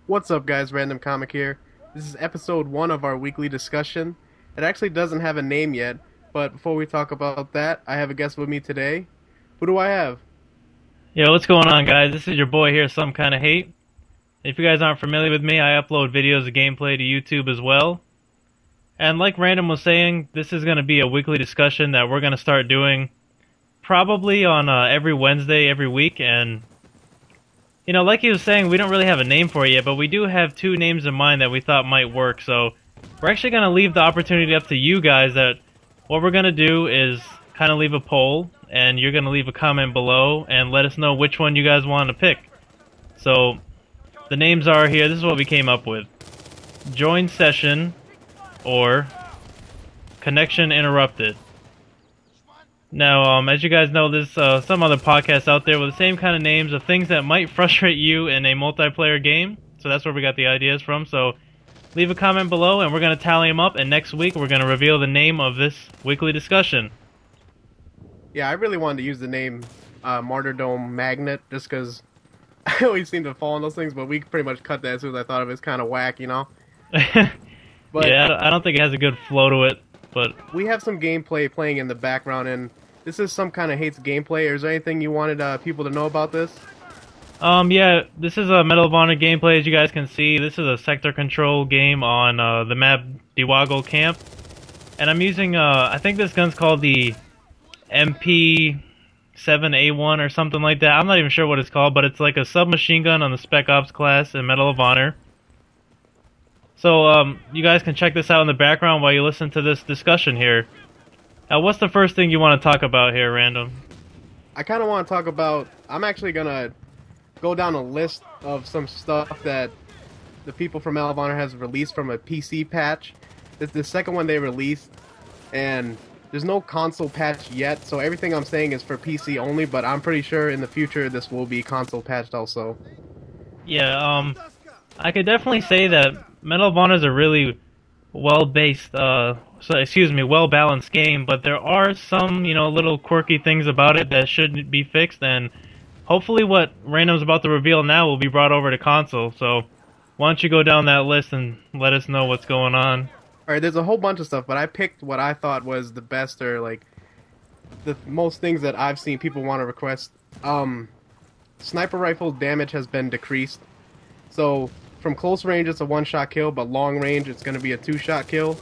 What's up, guys? Random Comic here. This is episode 1 of our weekly discussion. It actually doesn't have a name yet, but before we talk about that, I have a guest with me today. Who do I have? Yo, what's going on, guys? This is your boy here, Some Kind of Hate. If you guys aren't familiar with me, I upload videos of gameplay to YouTube as well. And like Random was saying, this is going to be a weekly discussion that we're going to start doing probably on every Wednesday, every week. And, you know, like he was saying, we don't really have a name for it yet, but we do have two names in mind that we thought might work. So we're actually going to leave the opportunity up to you guys. That what we're going to do is kind of leave a poll, and you're going to leave a comment below and let us know which one you guys want to pick. So the names are here. This is what we came up with: Join Session or Connection Interrupted. Now, as you guys know, there's some other podcasts out there with the same kind of names of things that might frustrate you in a multiplayer game. So that's where we got the ideas from. So leave a comment below and we're going to tally them up, and next week we're going to reveal the name of this weekly discussion. Yeah, I really wanted to use the name Martyrdom Magnet just because I always seem to fall on those things, but we pretty much cut that as soon as I thought of it. It's kind of whack, you know? But Yeah, I don't think it has a good flow to it, but we have some gameplay playing in the background, and this is Some Kind of Hate's gameplay. Is there anything you wanted people to know about this? yeah, this is a Medal of Honor gameplay. As you guys can see, this is a sector control game on the map Diwagol Camp. And I'm using, I think this gun's called the MP7A1 or something like that. I'm not even sure what it's called, but it's like a submachine gun on the Spec Ops class in Medal of Honor. So, you guys can check this out in the background while you listen to this discussion here. What's the first thing you want to talk about here, Random? I kind of want to talk about... I'm actually going to go down a list of some stuff that the people from Medal of Honor has released from a PC patch. It's the second one they released, and there's no console patch yet, so everything I'm saying is for PC only, but I'm pretty sure in the future this will be console patched also. Yeah, I could definitely say that Medal of Honor is a really well-balanced game, but there are some, little quirky things about it that should be fixed, and hopefully what Random's about to reveal now will be brought over to console. So why don't you go down that list and let us know what's going on? Alright, there's a whole bunch of stuff, but I picked what I thought was the best, or like the most things that I've seen people want to request. Sniper rifle damage has been decreased. So from close range it's a one-shot kill, but long range it's going to be a two-shot kill.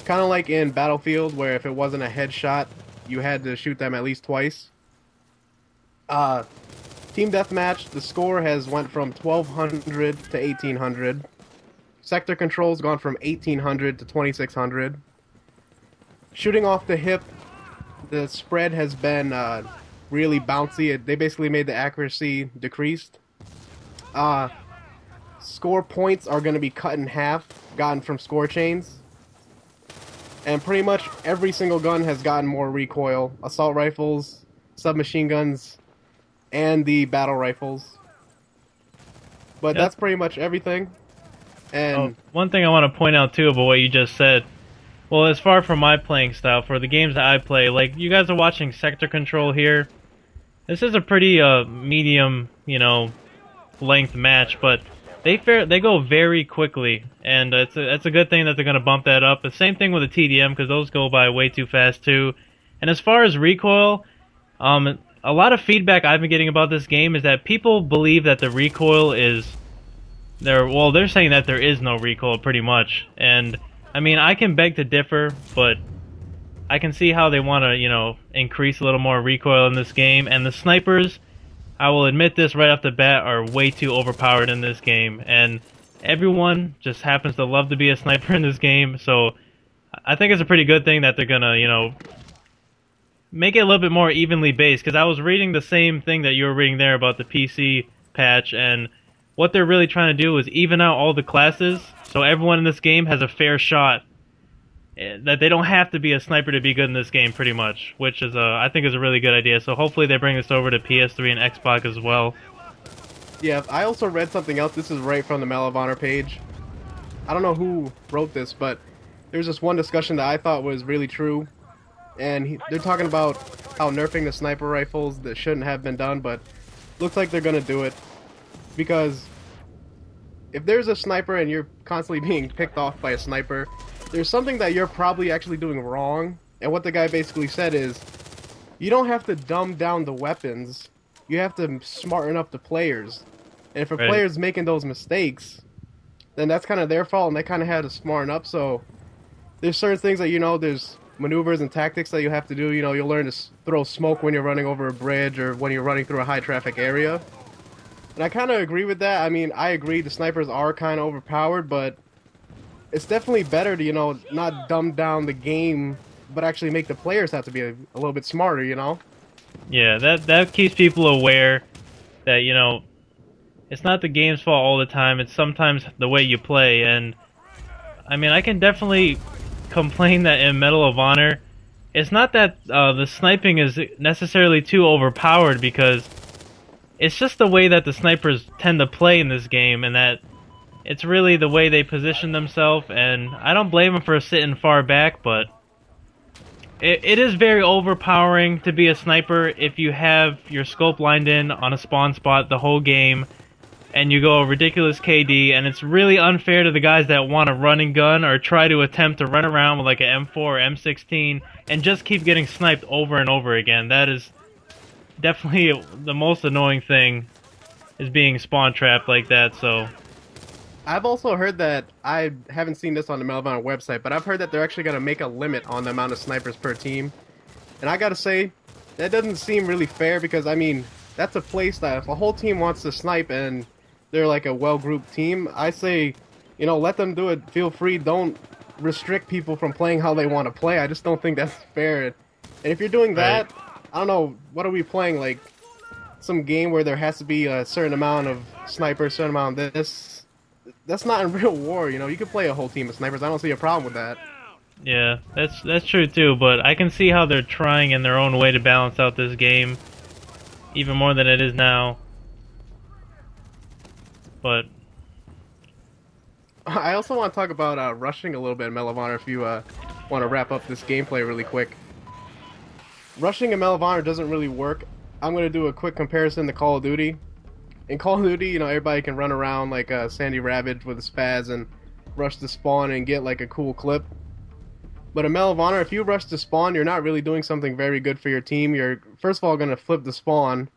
Kind of like in Battlefield, where if it wasn't a headshot, you had to shoot them at least twice. Team Deathmatch, the score has went from 1200 to 1800. Sector control's gone from 1800 to 2600. Shooting off the hip, the spread has been really bouncy. They basically made the accuracy decreased. Score points are going to be cut in half, gotten from score chains. And pretty much every single gun has gotten more recoil. Assault rifles, submachine guns, and the battle rifles. But Yep. that's pretty much everything. And One thing I want to point out too about what you just said, well, as far from my playing style, for the games that I play, like you guys are watching Sector Control here, this is a pretty medium, length match, but they go very quickly, and it's a good thing that they're going to bump that up. The same thing with the TDM, because those go by way too fast too. And as far as recoil, a lot of feedback I've been getting about this game is that people believe that the recoil is they're saying that there is no recoil pretty much. And I mean, I can beg to differ, but I can see how they want to, increase a little more recoil in this game. And the snipers, I will admit this right off the bat, are way too overpowered in this game. And everyone just happens to love to be a sniper in this game. So I think it's a pretty good thing that they're going to, make it a little bit more evenly based. Because I was reading the same thing that you were reading there about the PC patch, and what they're really trying to do is even out all the classes, so everyone in this game has a fair shot. That they don't have to be a sniper to be good in this game, pretty much, which is I think is a really good idea. So hopefully they bring this over to PS3 and Xbox as well. yeah, I also read something else. This is right from the Medal of Honor page. I don't know who wrote this, but there's this one discussion that I thought was really true. And they're talking about how nerfing the sniper rifles that shouldn't have been done, but looks like they're gonna do it. Because if there's a sniper and you're constantly being picked off by a sniper, there's something that you're probably actually doing wrong. And what the guy basically said is, you don't have to dumb down the weapons. You have to smarten up the players. And if a Right. player's making those mistakes, then that's kind of their fault, and they kind of had to smarten up. So there's certain things that, there's maneuvers and tactics that you have to do. You'll learn to throw smoke when you're running over a bridge or when you're running through a high traffic area. And I kind of agree with that. I mean, I agree the snipers are kind of overpowered, but it's definitely better to, not dumb down the game, but actually make the players have to be a little bit smarter. Yeah, that keeps people aware that, it's not the game's fault all the time. It's sometimes the way you play. And I mean, I can definitely complain that in Medal of Honor, it's not that the sniping is necessarily too overpowered, because it's just the way that the snipers tend to play in this game, and that it's really the way they position themselves. And I don't blame them for sitting far back, but it is very overpowering to be a sniper if you have your scope lined in on a spawn spot the whole game, and you go a ridiculous KD, and it's really unfair to the guys that want to run and gun or try to attempt to run around with like an M4 or M16 and just keep getting sniped over and over again. That is definitely the most annoying thing, is being spawn trapped like that. So I've also heard that, I haven't seen this on the Medal of Honor website, but I've heard that they're actually going to make a limit on the amount of snipers per team. And I gotta say, that doesn't seem really fair, because, I mean, that's a place that if a whole team wants to snipe and they're like a well-grouped team, I say, let them do it. Feel free. Don't restrict people from playing how they want to play. I just don't think that's fair. And if you're doing that, I don't know, what are we playing? Like, some game where there has to be a certain amount of snipers, certain amount of this? That's not in real war, You can play a whole team of snipers. I don't see a problem with that. yeah, that's true too. But I can see how they're trying in their own way to balance out this game, even more than it is now. But I also want to talk about rushing a little bit in Medal of Honor if you want to wrap up this gameplay really quick. Rushing in Medal of Honor doesn't really work. I'm going to do a quick comparison to Call of Duty. In Call of Duty, everybody can run around like Sandy Ravage with a spaz and rush the spawn and get like a cool clip. But in Medal of Honor, if you rush the spawn, you're not really doing something very good for your team. You're, first of all, going to flip the spawn.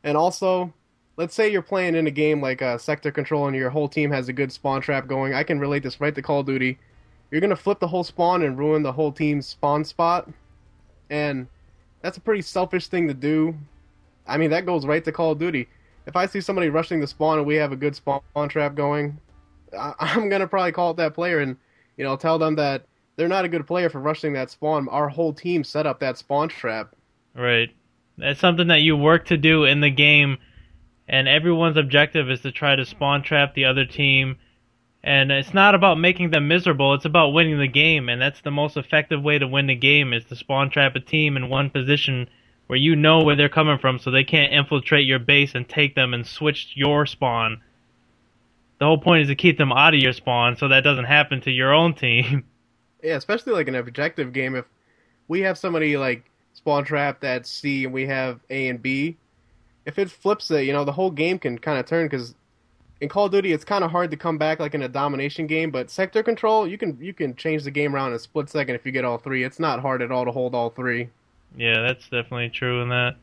And also, let's say you're playing in a game like Sector Control and your whole team has a good spawn trap going. I can relate this right to Call of Duty. You're going to flip the whole spawn and ruin the whole team's spawn spot. And that's a pretty selfish thing to do. I mean, that goes right to Call of Duty. If I see somebody rushing the spawn and we have a good spawn trap going, I'm going to probably call out that player and, tell them that they're not a good player for rushing that spawn. Our whole team set up that spawn trap. right, that's something that you work to do in the game, and everyone's objective is to try to spawn trap the other team. And it's not about making them miserable, it's about winning the game, and that's the most effective way to win the game, is to spawn trap a team in one position where you know where they're coming from, so they can't infiltrate your base and take them and switch your spawn. The whole point is to keep them out of your spawn so that doesn't happen to your own team. Yeah, especially like an objective game. If we have somebody like spawn trapped at C and we have A and B, if it flips it, the whole game can kind of turn, because in Call of Duty, it's kind of hard to come back like in a domination game, but Sector Control, you can change the game around in a split second if you get all three. It's not hard at all to hold all three. Yeah, that's definitely true in that.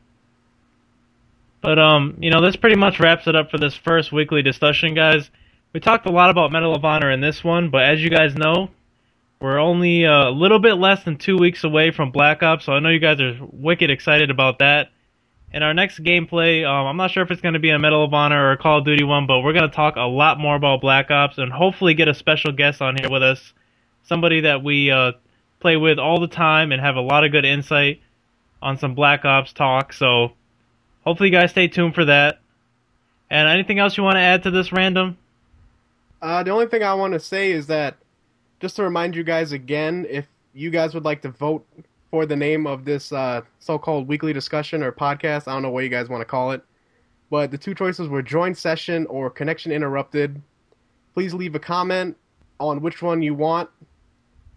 But, this pretty much wraps it up for this first weekly discussion, guys. We talked a lot about Medal of Honor in this one, but as you guys know, we're only a little bit less than 2 weeks away from Black Ops, so I know you guys are wicked excited about that. In our next gameplay, I'm not sure if it's going to be a Medal of Honor or a Call of Duty one, but we're going to talk a lot more about Black Ops and hopefully get a special guest on here with us. Somebody that we play with all the time and have a lot of good insight on some Black Ops talk. So hopefully you guys stay tuned for that. And anything else you want to add to this, Random? The only thing I want to say is that, just to remind you guys again, if you guys would like to vote for the name of this so-called weekly discussion or podcast, I don't know what you guys want to call it, but the two choices were joint session or connection interrupted. Please leave a comment on which one you want,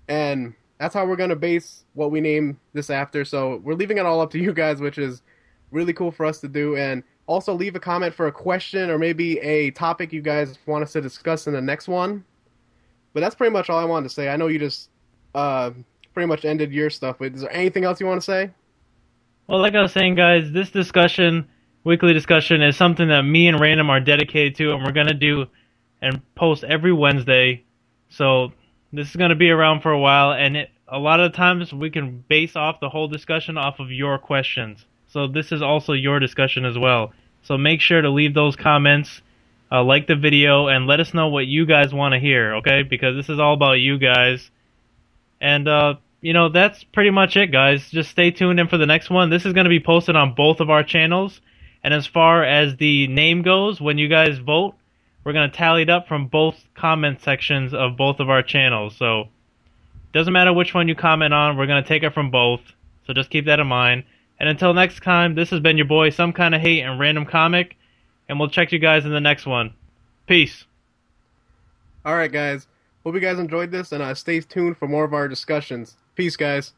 and that's how we're going to base what we name this after. So we're leaving it all up to you guys, which is really cool for us to do. And Also, leave a comment for a question or maybe a topic you guys want us to discuss in the next one. But that's pretty much all I wanted to say. I know you just uh, pretty much ended your stuff. But is there anything else you want to say? Well, like I was saying, guys, this discussion, weekly discussion, is something that me and Random are dedicated to, and we're gonna do and post every Wednesday. So this is gonna be around for a while, and a lot of times we can base off the whole discussion off of your questions. So this is also your discussion as well. So make sure to leave those comments, like the video, and let us know what you guys want to hear, okay? Because this is all about you guys. And, that's pretty much it, guys. Just stay tuned in for the next one. This is going to be posted on both of our channels. And as far as the name goes, when you guys vote, we're going to tally it up from both comment sections of both of our channels. So, doesn't matter which one you comment on, we're going to take it from both. So just keep that in mind. And until next time, this has been your boy, Some Kind of Hate and Random Comic. And we'll check you guys in the next one. Peace. All right, guys. Hope you guys enjoyed this, and stay tuned for more of our discussions. Peace, guys.